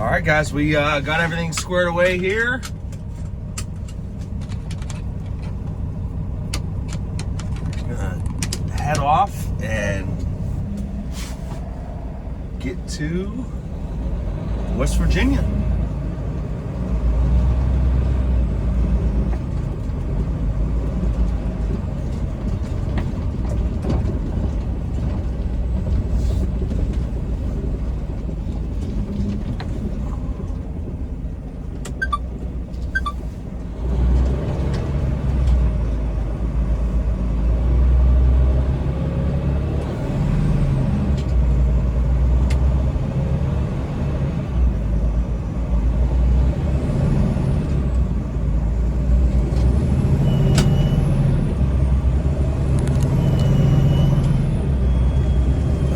All right, guys, we got everything squared away here. We're gonna head off and get to West Virginia.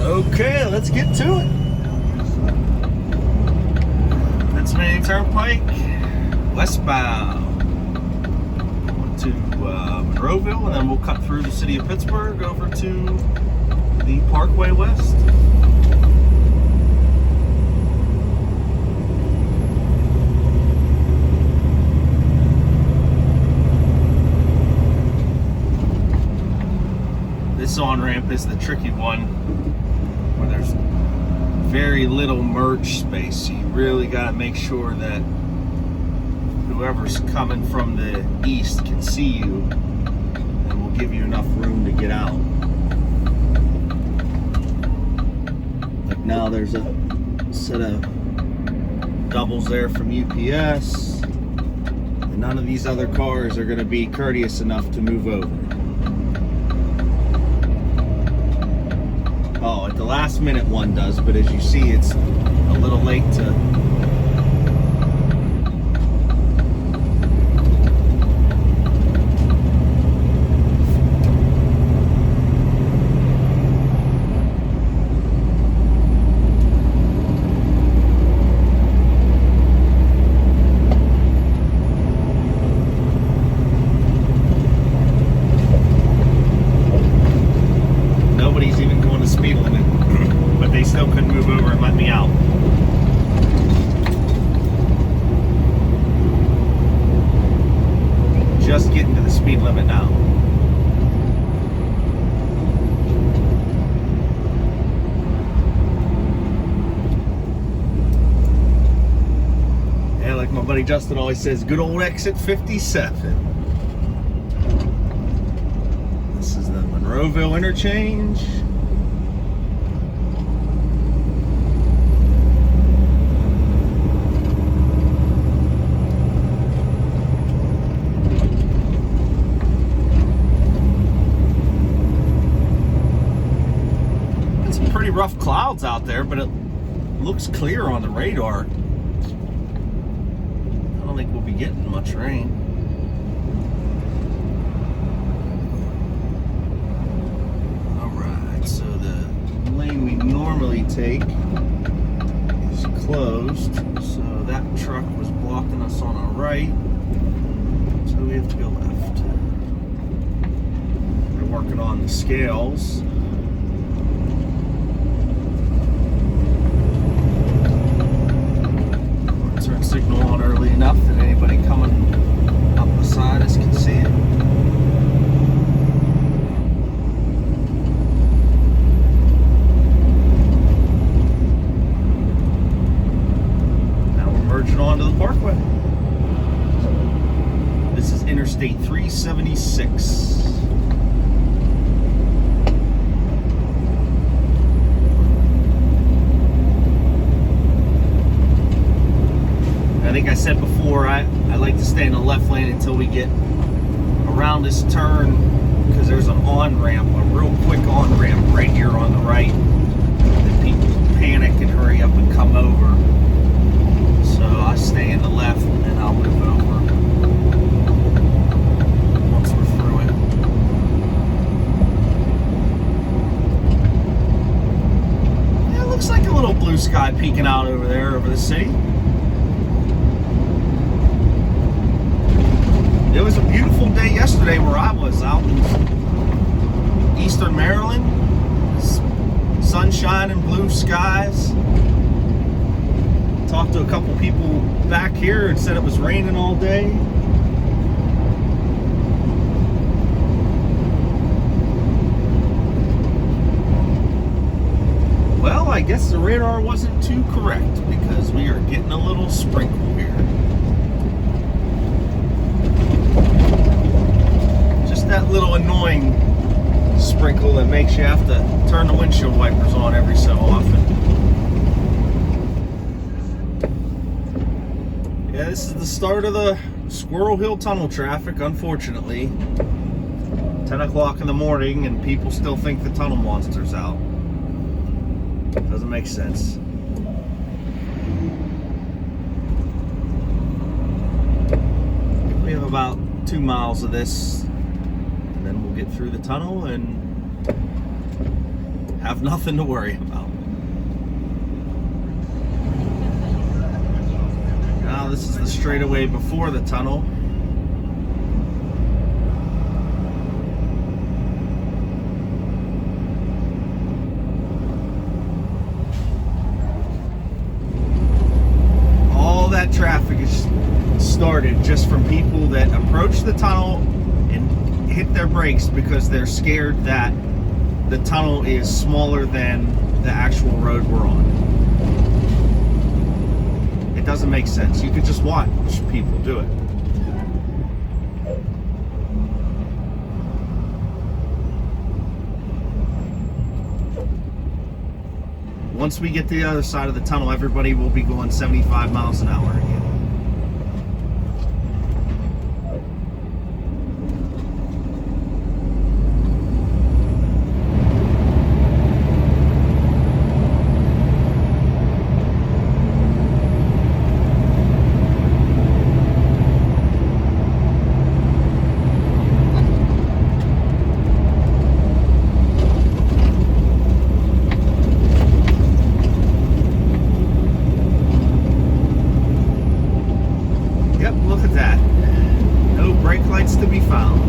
Okay, let's get to it. Pennsylvania Turnpike, westbound to Monroeville, and then we'll cut through the city of Pittsburgh over to the Parkway West. This on-ramp is the tricky one, where there's very little merge space, so you really got to make sure that whoever's coming from the east can see you and will give you enough room to get out. Like now there's a set of doubles there from UPS, and none of these other cars are going to be courteous enough to move over. Oh, at the last minute one does, but as you see, it's a little late to... Nobody's even going to speed limit, but they still couldn't move over and let me out. Just getting to the speed limit now. Yeah, like my buddy Justin always says, good old exit 57. This is the Monroeville interchange. It's some pretty rough clouds out there, but it looks clear on the radar. I don't think we'll be getting much rain. So the lane we normally take is closed, so that truck was blocking us on our right, so we have to go left. We're working on the scales. Turn signal on early enough that anybody coming up beside us can see it. Onto the Parkway. This is Interstate 376. I think I said before, I like to stay in the left lane until we get around this turn, because there's an on-ramp, a real quick on-ramp right here on the right, that people panic and hurry up and come over. So I stay in the left and then I'll move over once we're through it. Yeah, it looks like a little blue sky peeking out over there over the city. It was a beautiful day yesterday where I was out in eastern Maryland. Sunshine and blue skies. Talked to a a couple people back here and said it was raining all day. Well, I guess the radar wasn't too correct because we are getting a little sprinkle here. Just that little annoying sprinkle that makes you have to turn the windshield wipers on every so often. Yeah, this is the start of the Squirrel Hill Tunnel traffic, unfortunately. 10 o'clock in the morning and people still think the tunnel monster's out. Doesn't make sense. We have about 2 miles of this, and then we'll get through the tunnel and have nothing to worry about. Now this is the straightaway before the tunnel. That traffic is started just from people that approach the tunnel and hit their brakes because they're scared that the tunnel is smaller than the actual road we're on. It doesn't make sense. You could just watch people do it. Once we get to the other side of the tunnel, everybody will be going 75 miles an hour again. To be found.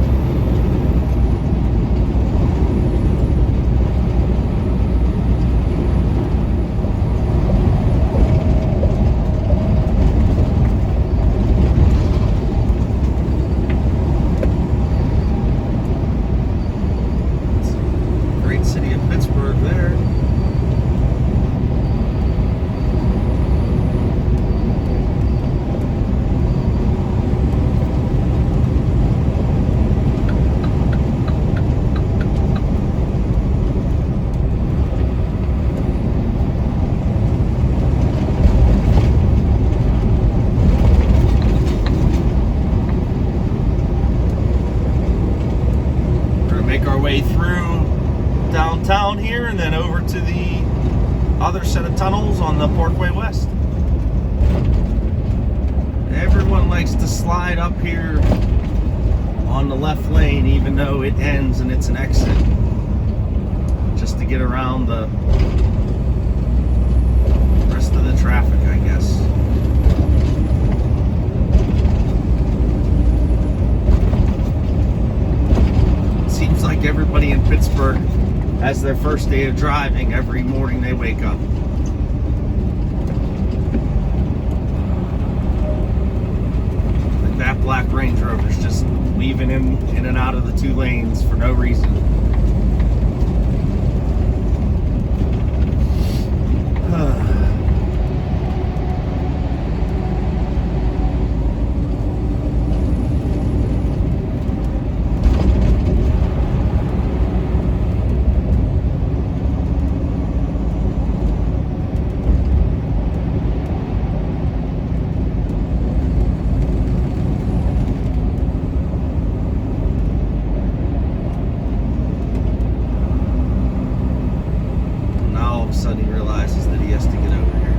Great city of Pittsburgh there. Way through downtown here and then over to the other set of tunnels on the Parkway West. Everyone likes to slide up here on the left lane even though it ends and it's an exit, just to get around the rest of the traffic, I guess. Seems like everybody in Pittsburgh has their first day of driving every morning they wake up. That black Range Rover is just weaving in and out of the two lanes for no reason. Suddenly realizes that he has to get over here.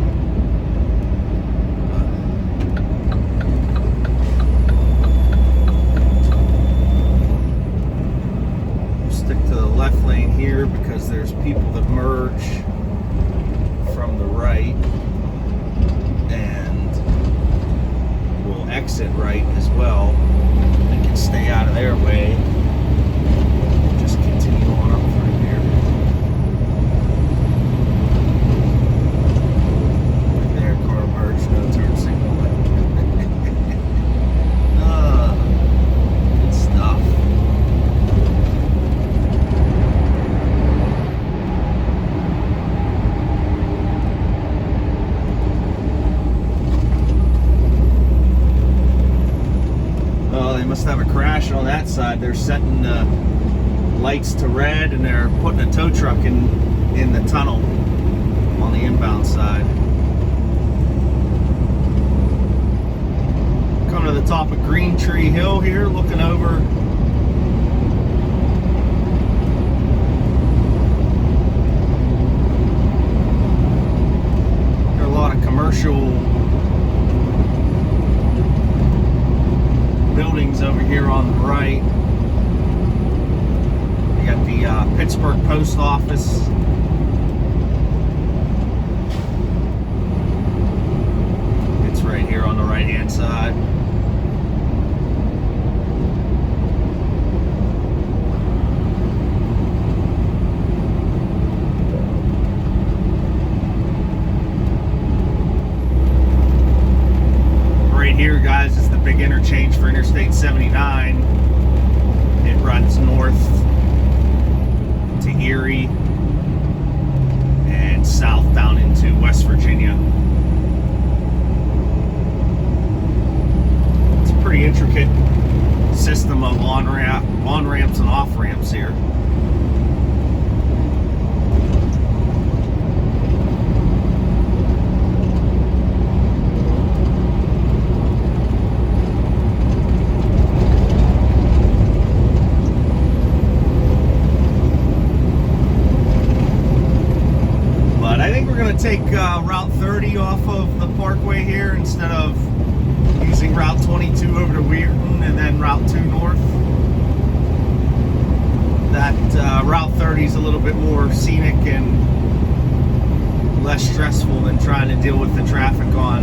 We'll stick to the left lane here because there's people that merge from the right, and we'll exit right as well. We can stay out of their way. Just continue on up through here. No they must have a crash on that side. They're setting lights to red, and they're putting a tow truck in the tunnel on the inbound side. Coming to the top of Green Tree Hill here, looking over. There are a lot of commercial buildings over here on the right. You got the Pittsburgh Post Office. It's right here on the right hand side. Here, guys, is the big interchange for Interstate 79. It runs north to Erie and south down into West Virginia. It's a pretty intricate system of on-ramps and off-ramps here. Take Route 30 off of the Parkway here instead of using Route 22 over to Weirton and then Route 2 north. That Route 30 is a little bit more scenic and less stressful than trying to deal with the traffic on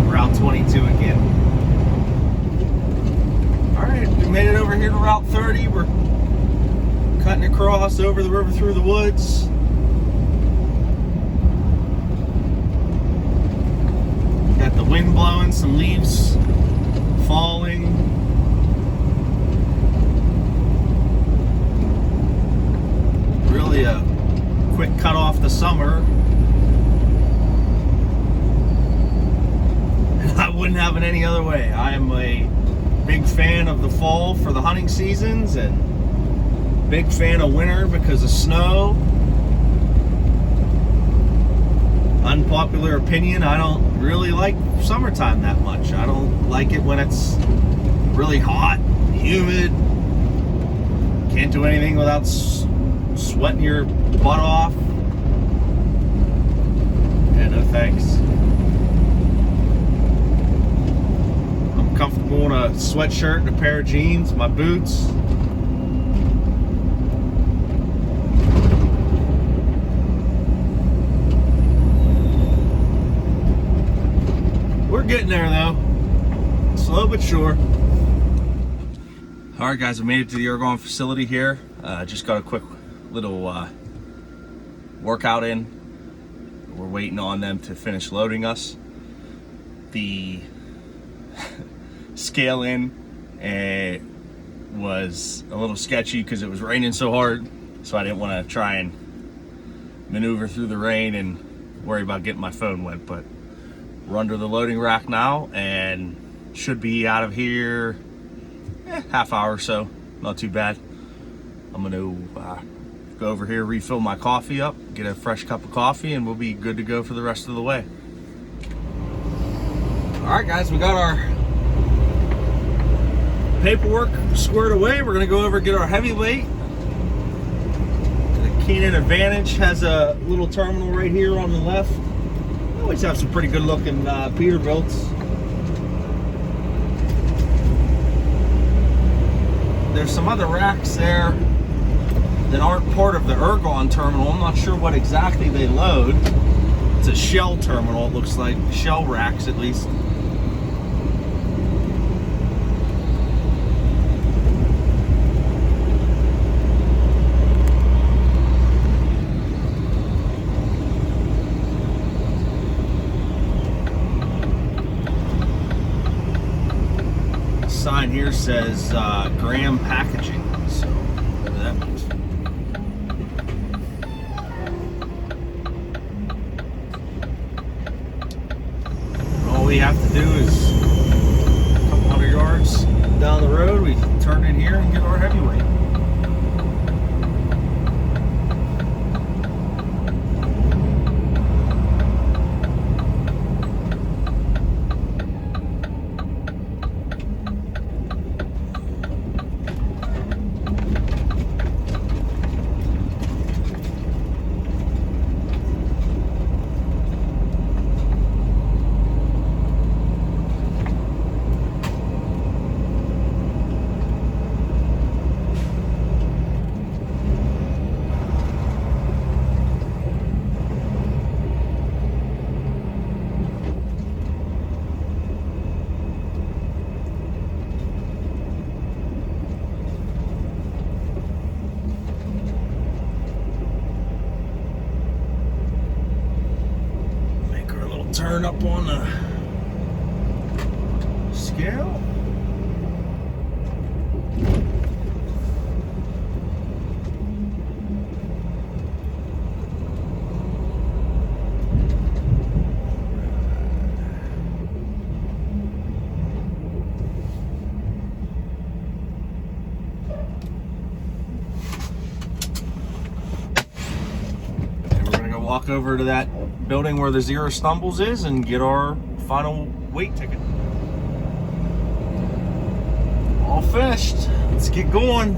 Route 22 again. Alright, we made it over here to Route 30. We're cutting across over the river through the woods. Got the wind blowing, some leaves falling. Really a quick cut off the summer. I wouldn't have it any other way. I am a big fan of the fall for the hunting seasons and big fan of winter because of snow. Unpopular opinion, I don't really like summertime that much. I don't like it when it's really hot, humid. Can't do anything without sweating your butt off. Yeah, no thanks. I'm comfortable in a sweatshirt and a pair of jeans, my boots. We're getting there though, slow but sure. All right, guys, I made it to the Ergon facility here. Just got a quick little workout in. We're waiting on them to finish loading us. The scale in was a little sketchy because it was raining so hard, so I didn't want to try and maneuver through the rain and worry about getting my phone wet, but we're under the loading rack now and should be out of here half hour or so. Not too bad. I'm gonna go over here, refill my coffee up, get a fresh cup of coffee, and we'll be good to go for the rest of the way. All right, guys, we got our paperwork squared away. We're gonna go over and get our heavyweight. The Keenan Advantage has a little terminal right here on the left. Always have some pretty good looking Peterbilts. There's some other racks there that aren't part of the Ergon terminal. I'm not sure what exactly they load. It's a shell terminal, it looks like. Shell racks, at least. Sign here says Graham Packaging, so whatever that means. All we have to do is a couple hundred down the road, we turn in here and get our heavyweight. Turn up on the scale. And we're gonna go walk over to that building where the Zero Stumbles is and get our final weight ticket. All finished. Let's get going.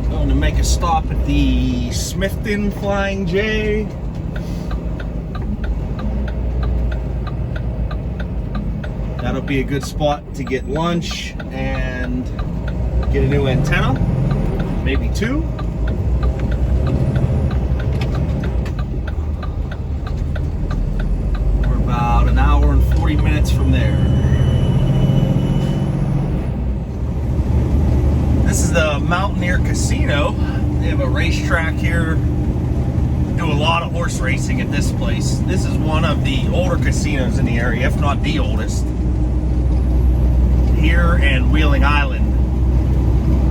Going to make a stop at the Smithton Flying J. That'll be a good spot to get lunch and get a new antenna, maybe two. About an hour and 40 minutes from there. This is the Mountaineer Casino. They have a racetrack here. Do a lot of horse racing at this place. This is one of the older casinos in the area, if not the oldest. Here and Wheeling Island.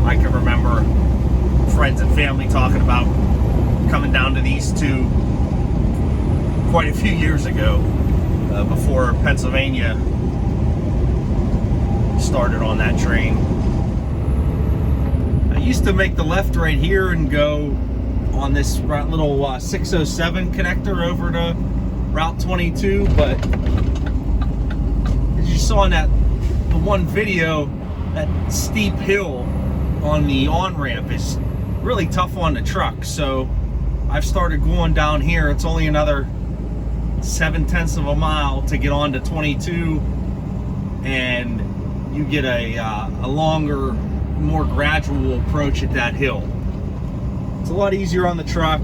I can remember friends and family talking about coming down to these two quite a few years ago. Before Pennsylvania started on that train. I used to make the left right here and go on this little 607 connector over to Route 22, but as you saw in the one video, that steep hill on the on-ramp is really tough on the truck, so I've started going down here. It's only another 0.7 of a mile to get on to 22, and you get a longer, more gradual approach at that hill. It's a lot easier on the truck.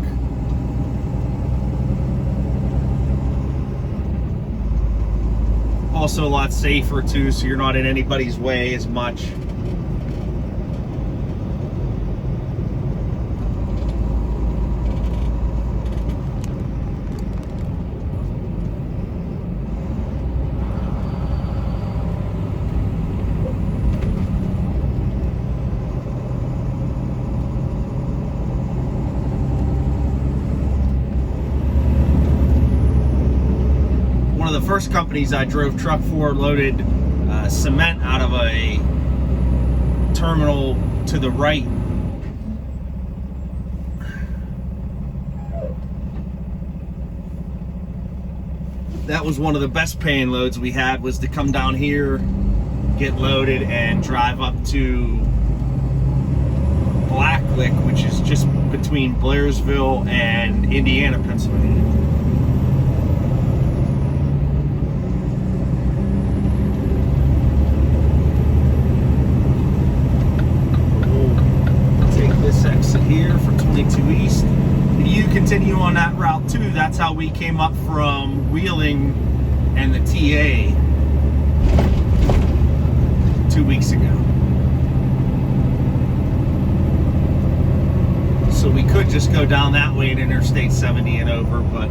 Also a lot safer too, so you're not in anybody's way as much. One of the first companies I drove truck for loaded cement out of a terminal to the right. That was one of the best paying loads we had, was to come down here, get loaded, and drive up to Blacklick, which is just between Blairsville and Indiana, Pennsylvania. Here for 22 East. If you continue on that route too, that's how we came up from Wheeling and the TA 2 weeks ago. So we could just go down that way to Interstate 70 and over, but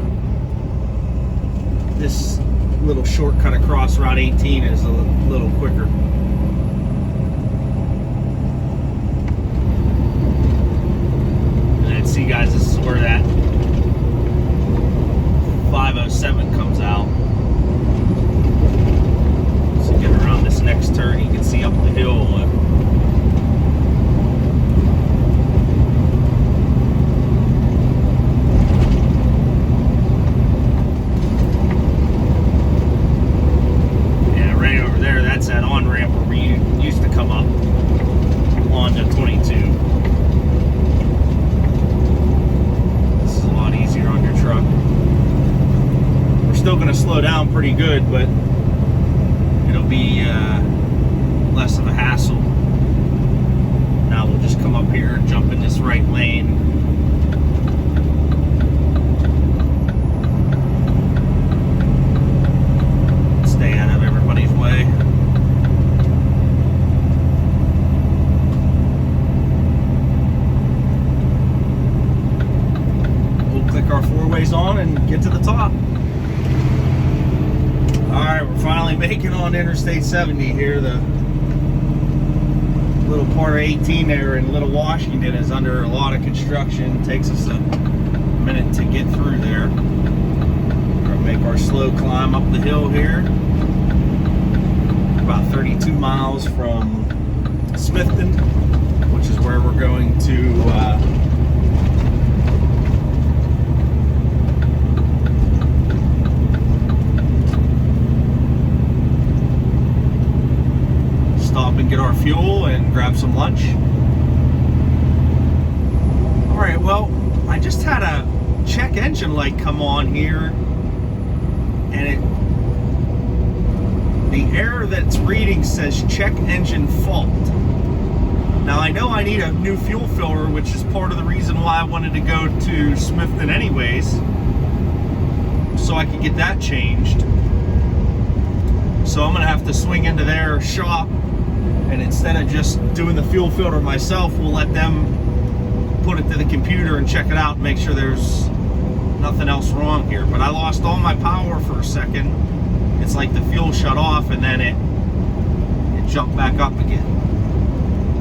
this little shortcut across Route 18 is a little quicker. See, guys, this is where that 507 comes out. So get slow down pretty good, but it'll be less of a hassle. Now we'll just come up here and jump in this right lane. Stay out of everybody's way. We'll click our 4-ways on and get to the top. Alright, we're finally making on Interstate 70 here. The little part of 18 there in Little Washington is under a lot of construction. It takes us a minute to get through there. We're going to make our slow climb up the hill here. About 32 miles from Smithton, which is where we're going to stop and get our fuel and grab some lunch. Alright, well, I just had a check engine light come on here, and the error that's reading says check engine fault. Now I know I need a new fuel filter, which is part of the reason why I wanted to go to Smithton anyways, so I could get that changed. So I'm gonna have to swing into their shop, and instead of just doing the fuel filter myself, we'll let them put it to the computer and check it out and make sure there's nothing else wrong here. But I lost all my power for a second. It's like the fuel shut off and then it jumped back up again.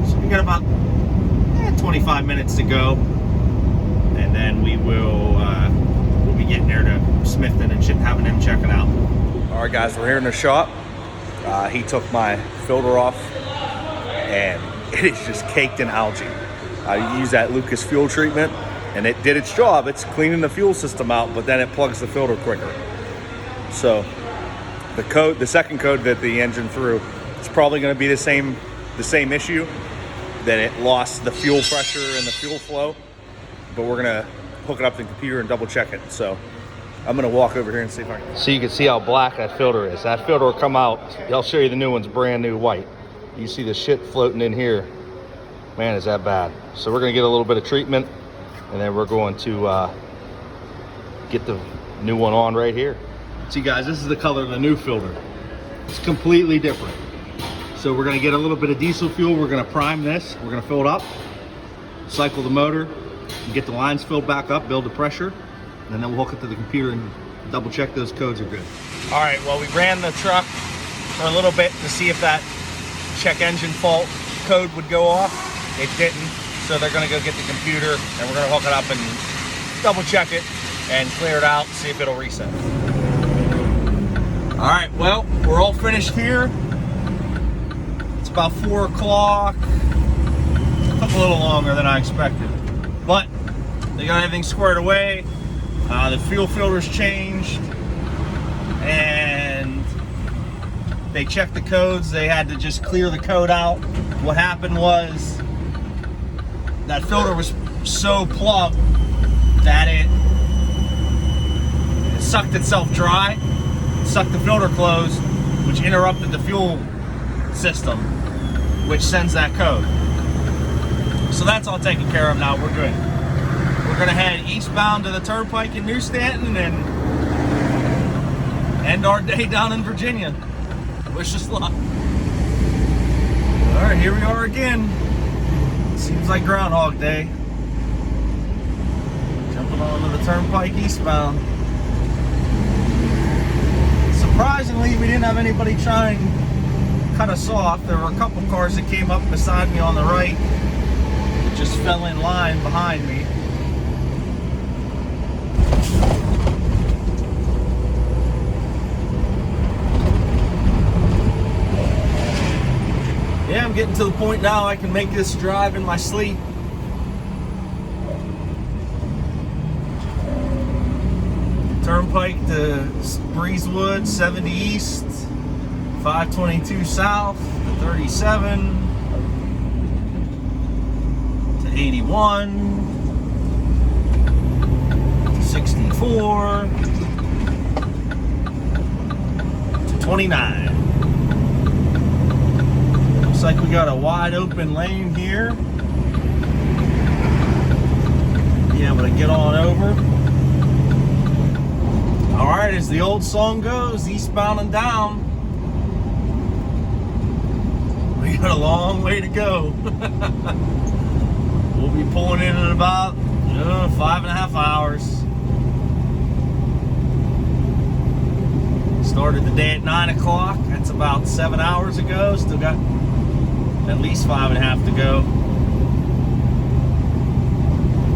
So we got about 25 minutes to go, and then we'll be getting there to Smithton and having them check it out. All right, guys, we're here in the shop. He took my filter off, and it is just caked in algae. I use that Lucas fuel treatment, and it did its job. It's cleaning the fuel system out, but then it plugs the filter quicker. So the second code that the engine threw, it's probably going to be the same issue, that it lost the fuel pressure and the fuel flow. But we're going to hook it up to the computer and double check it. So I'm going to walk over here and see if I can. So you can see how black that filter is. That filter will come out. I'll show you the new one's brand new white. You see the shit floating in here. Man, is that bad. So we're going to get a little bit of treatment, and then we're going to get the new one on right here. See, guys, this is the color of the new filter. It's completely different. So we're going to get a little bit of diesel fuel. We're going to prime this. We're going to fill it up, cycle the motor, get the lines filled back up, build the pressure, and then we'll hook it to the computer and double check those codes are good. All right, well, we ran the truck for a little bit to see if that check engine fault code would go off. It didn't, so they're going to go get the computer, and we're going to hook it up and double check it and clear it out, see if it'll reset. All right, well, we're all finished here. It's about 4 o'clock. Took a little longer than I expected, but they got everything squared away. The fuel filter's changed, and they checked the codes. They had to just clear the code out. What happened was that filter was so plugged that it sucked itself dry, sucked the filter closed, which interrupted the fuel system, which sends that code. So that's all taken care of now. We're good. We're gonna head eastbound to the turnpike in New Stanton and end our day down in Virginia. Wish us luck. All right, here we are again. Seems like Groundhog Day. Jumping onto the turnpike eastbound. Surprisingly, we didn't have anybody try and cut us off. There were a couple cars that came up beside me on the right that just fell in line behind me. Yeah, I'm getting to the point now I can make this drive in my sleep. Turnpike to Breezewood, 70 East, 522 South, to 37, to 81, to 64, 29. Looks like we got a wide open lane here. Be able to get on over. All right, as the old song goes, eastbound and down. We got a long way to go. We'll be pulling in about 5.5 hours. Started the day at 9 o'clock. That's about 7 hours ago. Still got at least 5.5 to go.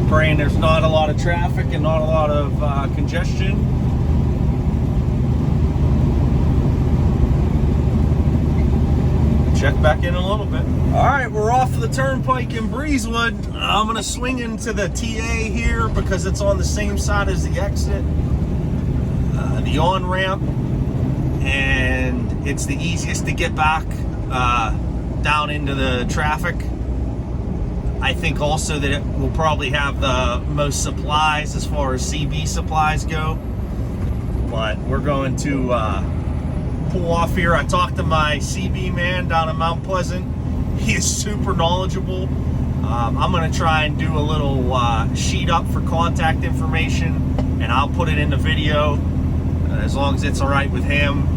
Praying there's not a lot of traffic and not a lot of congestion. Check back in a little bit. All right, we're off the turnpike in Breezewood. I'm gonna swing into the TA here because it's on the same side as the exit, the on-ramp, and it's the easiest to get back down into the traffic. I think also that it will probably have the most supplies as far as CB supplies go, but we're going to pull off here. I talked to my CB man down in Mount Pleasant. He is super knowledgeable. I'm going to try and do a little sheet up for contact information, and I'll put it in the video as long as it's all right with him.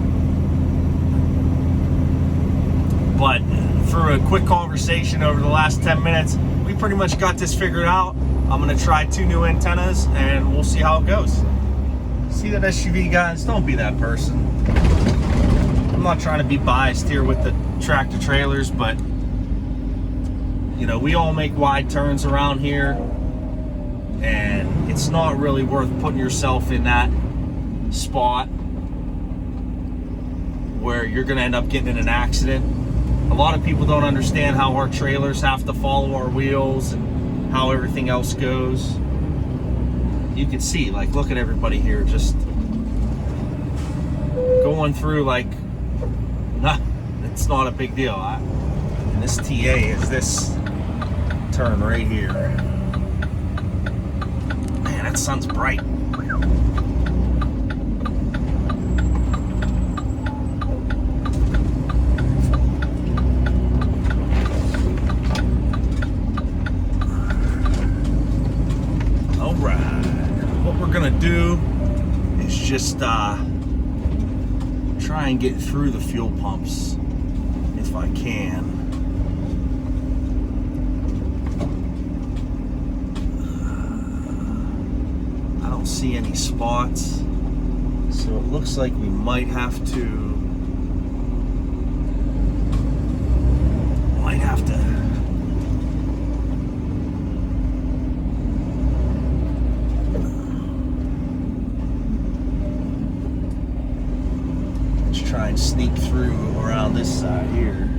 But through a quick conversation over the last 10 minutes, we pretty much got this figured out. I'm going to try 2 new antennas, and we'll see how it goes. See that SUV, guys? Don't be that person. I'm not trying to be biased here with the tractor trailers, but you know, we all make wide turns around here, and it's not really worth putting yourself in that spot where you're going to end up getting in an accident. A lot of people don't understand how our trailers have to follow our wheels and how everything else goes. You can see, like, look at everybody here just going through like, it's not a big deal. And this TA is this turn right here. Man, that sun's bright. All right, what we're gonna do is just try and get through the fuel pumps if I can. I don't see any spots, so it looks like we might have to try and sneak through around this side here.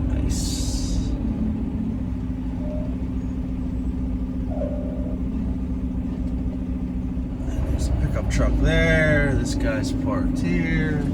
Nice. And there's a pickup truck there. This guy's parked here.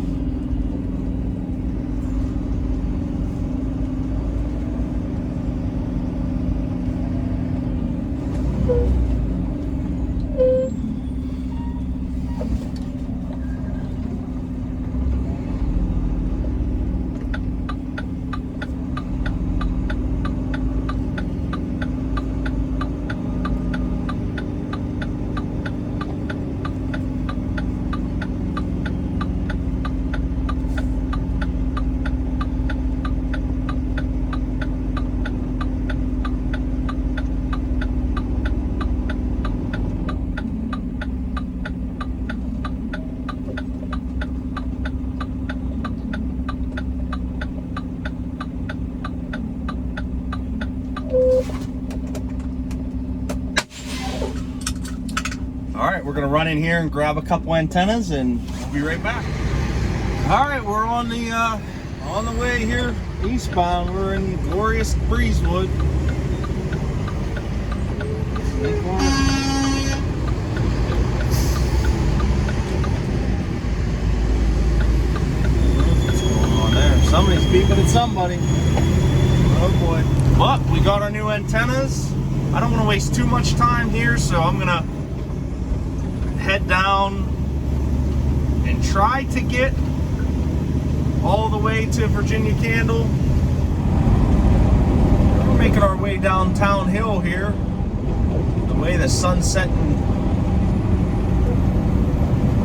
All right, we're gonna run in here and grab a couple antennas, and we'll be right back. All right, we're on the way here eastbound. We're in glorious Breezewood. What's going on there? Somebody's beeping somebody. Oh boy. But we got our new antennas. I don't want to waste too much time here, so I'm gonna head down and try to get all the way to Virginia Candle. We're making our way downtown hill here. The way the sun's setting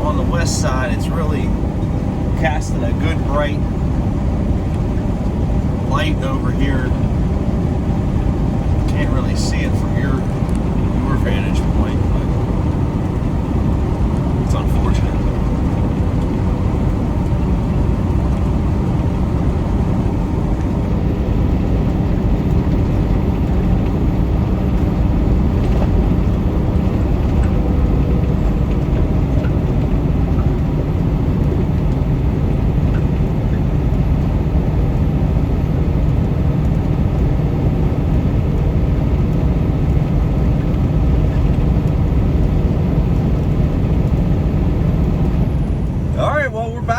on the west side, it's really casting a good bright light over here. Can't really see it from your vantage point, but it's unfortunate.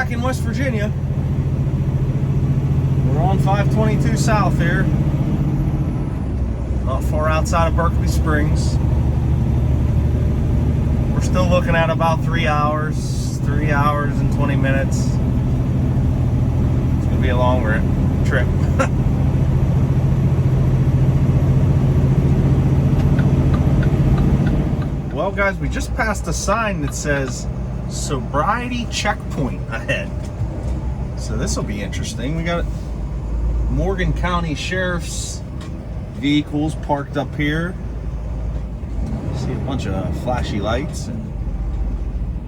In West Virginia, we're on 522 South here, not far outside of Berkeley Springs. We're still looking at about 3 hours and 20 minutes. It's gonna be a long trip. Well guys, we just passed a sign that says Sobriety Checkpoint ahead. So this will be interesting. We got Morgan County Sheriff's vehicles parked up here. See a bunch of flashy lights and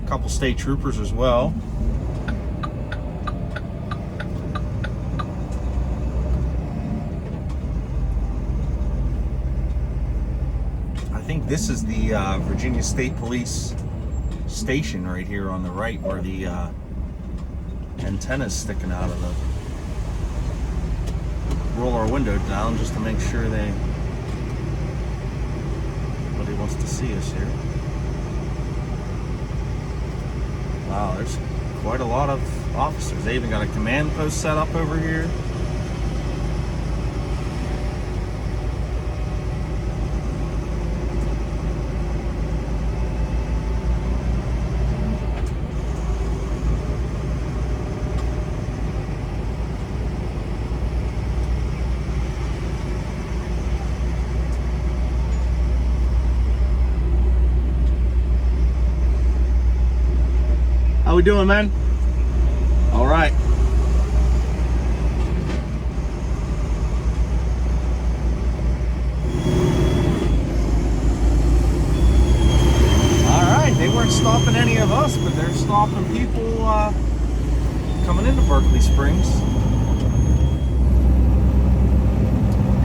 a couple state troopers as well. I think this is the Virginia State Police station right here on the right, where the antenna's sticking out of the. Roll our window down just to make sure nobody wants to see us here. Wow, there's quite a lot of officers. They even got a command post set up over here. How we doing, man? All right. All right, they weren't stopping any of us, but they're stopping people coming into Berkeley Springs.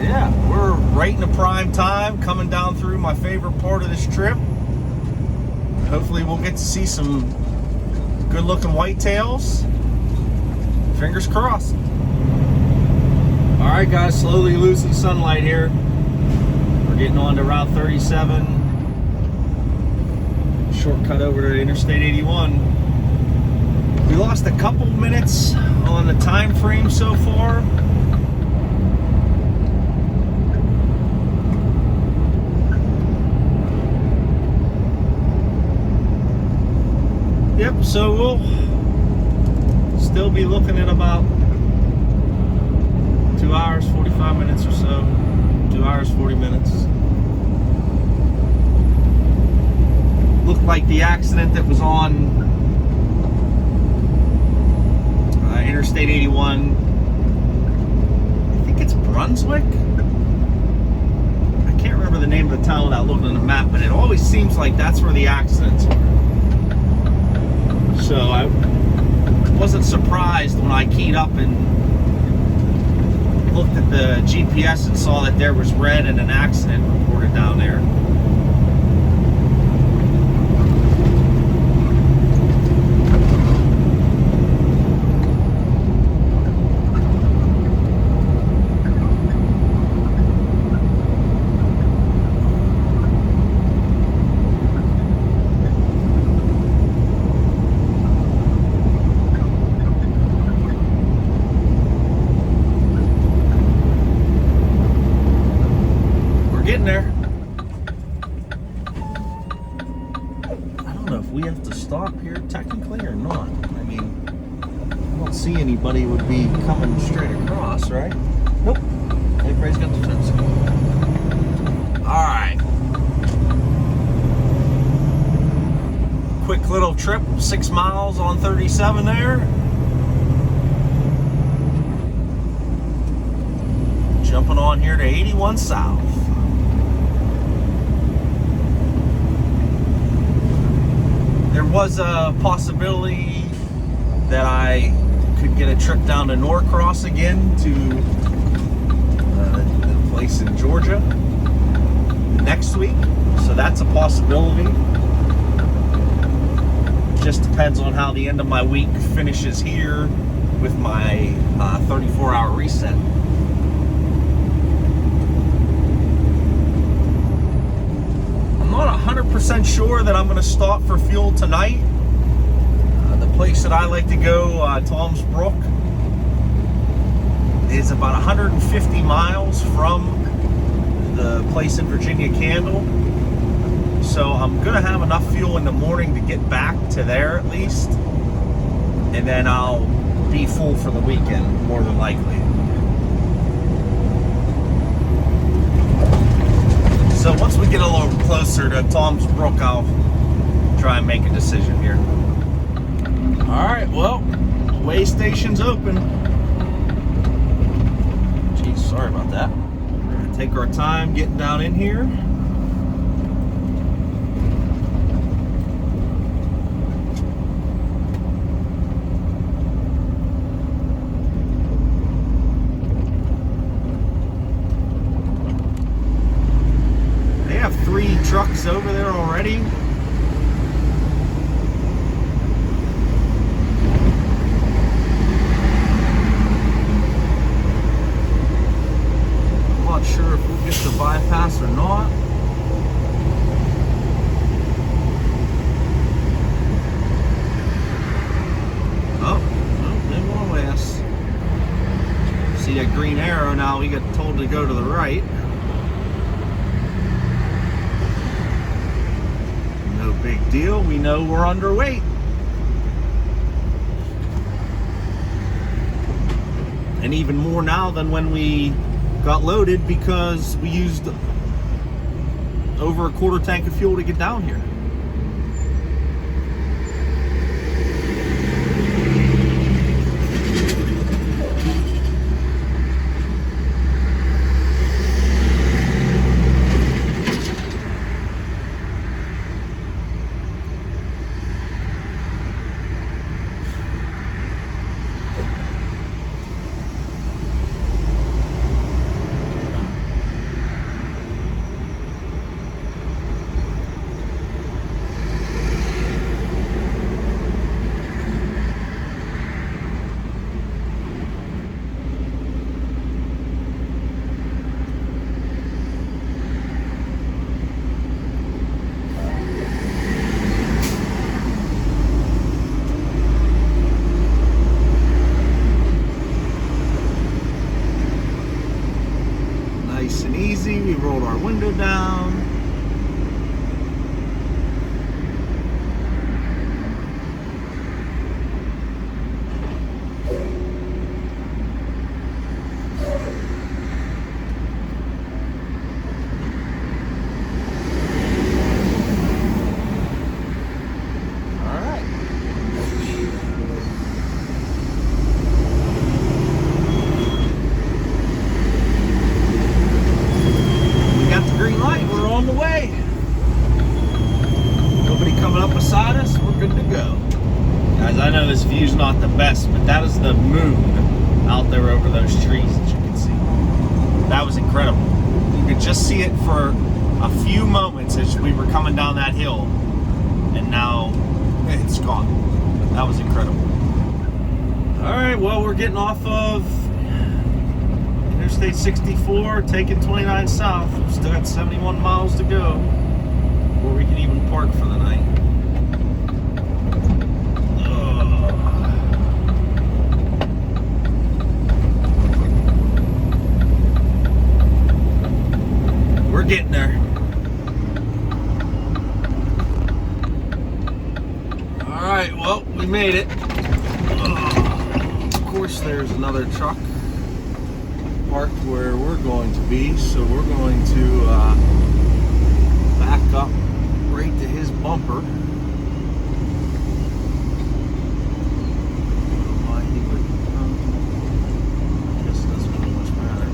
Yeah, we're right in the prime time, coming down through my favorite part of this trip. Hopefully we'll get to see some good looking whitetails. Fingers crossed. All right guys, slowly losing sunlight here. We're getting on to Route 37. Shortcut over to Interstate 81. We lost a couple minutes on the time frame so far. Yep, so we'll still be looking at about 2 hours, 45 minutes or so. 2 hours, 40 minutes. Looked like the accident that was on Interstate 81, I think it's Brunswick? I can't remember the name of the town without looking on the map, but it always seems like that's where the accidents are. So I wasn't surprised when I keyed up and looked at the GPS and saw that there was red and an accident reported down there. see anybody would be coming straight across, right? Nope. Everybody's got the fence. Alright. Quick little trip, 6 miles on 37 there. Jumping on here to 81 South. There was a possibility that I could get a trip down to Norcross again to the place in Georgia next week. So that's a possibility. Just depends on how the end of my week finishes here with my 34-hour reset. I'm not 100% sure that I'm going to stop for fuel tonight. The place that I like to go, Tom's Brook, is about 150 miles from the place in Virginia Candle. So I'm gonna have enough fuel in the morning to get back to there at least, and then I'll be full for the weekend, more than likely. So once we get a little closer to Tom's Brook, I'll try and make a decision here. Alright, well, the way station's open. Geez, sorry about that. We're gonna take our time getting down in here. They have 3 trucks over there already. Not sure if we'll get the bypass or not. Oh, they won't last. See that green arrow now, we get told to go to the right. No big deal, we know we're underweight. And even more now than when we got loaded, because we used over a quarter tank of fuel to get down here. We rolled our window down. All right. Green light, we're on the way. Nobody coming up beside us, we're good to go. Guys, I know this view's not the best, but that is the moon out there over those trees that you can see. That was incredible. You could just see it for a few moments as we were coming down that hill, and now it's gone. That was incredible. All right, well, we're getting off of Interstate 64, taking 29 south. We've still got 71 miles to go before we can even park for the night. We're getting there. All right, well, we made it. course, there's another truck parked where we're going to be, so we're going to back up right to his bumper. Why he would, I guess it doesn't really much matter.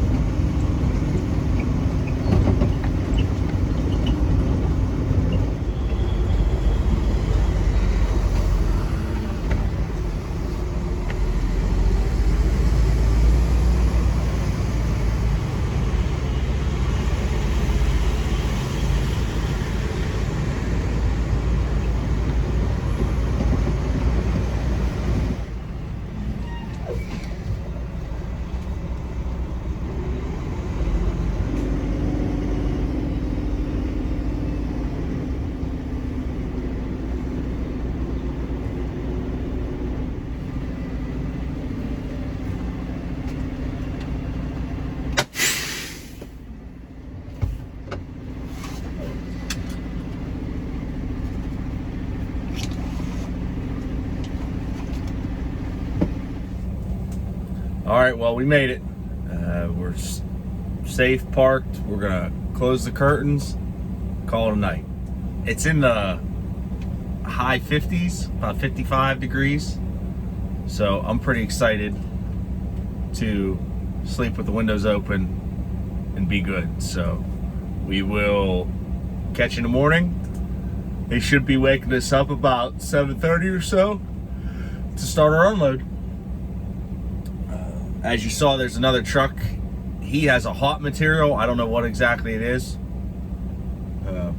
All right, well, we made it. We're safe parked. We're gonna close the curtains, call it a night. It's in the high 50s, about 55 degrees. So I'm pretty excited to sleep with the windows open and be good. So we will catch you in the morning. They should be waking us up about 7:30 or so to start our unload. As you saw, there's another truck. He has a hot material. I don't know what exactly it is,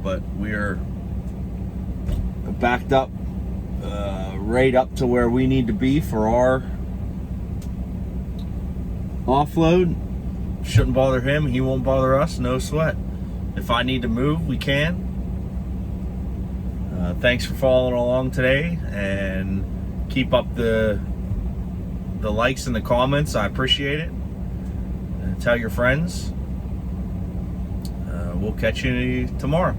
but we're backed up right up to where we need to be for our offload. Shouldn't bother him. He won't bother us. No sweat. If I need to move, we can. Thanks for following along today, and keep up the likes and the comments. I appreciate it. And tell your friends. We'll catch you tomorrow.